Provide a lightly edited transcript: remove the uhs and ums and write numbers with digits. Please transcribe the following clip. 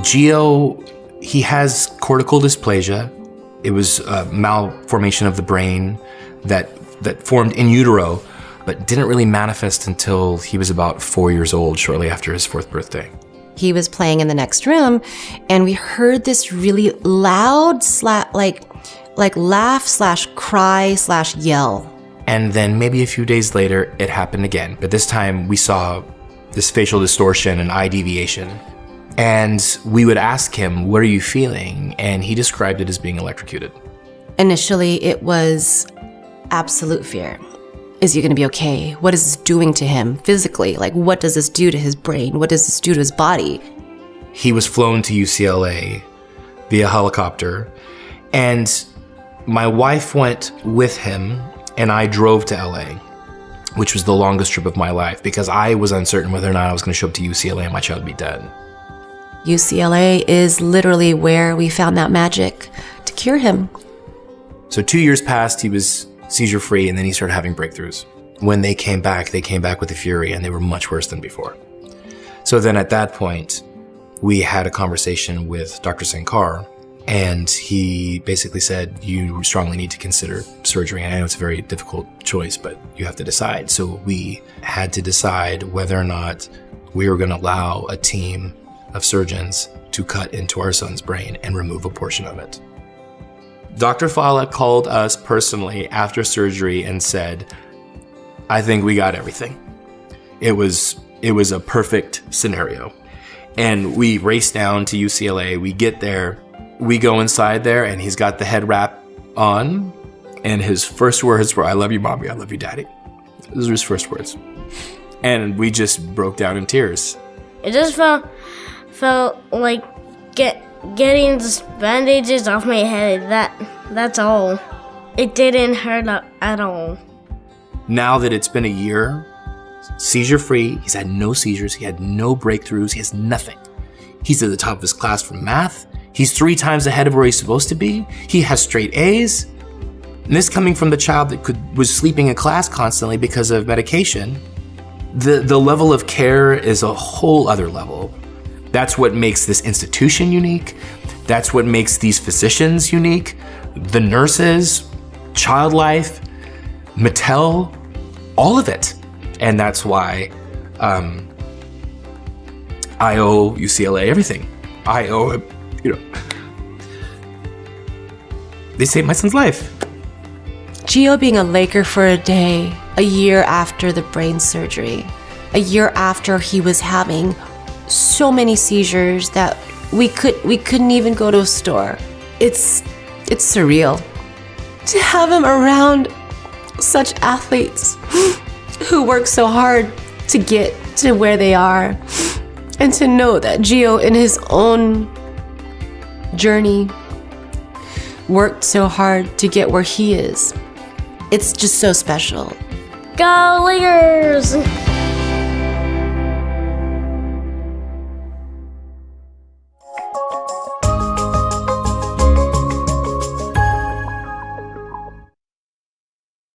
Gio, he has cortical dysplasia. It was a malformation of the brain that formed in utero, but didn't really manifest until he was about 4 years old, shortly after his 4th birthday. He was playing in the next room, and we heard this really loud like laugh/cry/yell. And then maybe a few days later, it happened again. But this time we saw this facial distortion and eye deviation. And we would ask him, what are you feeling? And he described it as being electrocuted. Initially, it was absolute fear. Is he going to be okay? What is this doing to him physically? Like, what does this do to his brain? What does this do to his body? He was flown to UCLA via helicopter, and my wife went with him, and I drove to LA, which was the longest trip of my life because I was uncertain whether or not I was going to show up to UCLA and my child would be dead. UCLA is literally where we found that magic to cure him. So 2 years passed, he was seizure-free, and then he started having breakthroughs. When they came back with a fury, and they were much worse than before. So then at that point, we had a conversation with Dr. Sankar, and he basically said, you strongly need to consider surgery. And I know it's a very difficult choice, but you have to decide. So we had to decide whether or not we were going to allow a team of surgeons to cut into our son's brain and remove a portion of it. Dr. Fala called us personally after surgery and said, I think we got everything. It was a perfect scenario. And we race down to UCLA, we get there, we go inside there, and he's got the head wrap on, and his first words were, I love you, Mommy, I love you, Daddy. Those were his first words. And we just broke down in tears. It just felt like getting the bandages off my head. That's all. It didn't hurt at all. Now that it's been a year, seizure-free, he's had no seizures, he had no breakthroughs, he has nothing. He's at the top of his class for math. He's 3 times ahead of where he's supposed to be. He has straight A's. And this coming from the child that was sleeping in class constantly because of medication. The level of care is a whole other level. That's what makes this institution unique. That's what makes these physicians unique. The nurses, Child Life, Mattel, all of it. And that's why I owe UCLA everything. I owe it, they saved my son's life. Gio being a Laker for a day, a year after the brain surgery, a year after he was having so many seizures that we couldn't even go to a store. It's surreal to have him around such athletes who work so hard to get to where they are, and to know that Gio in his own journey worked so hard to get where he is. It's just so special. Go Lakers!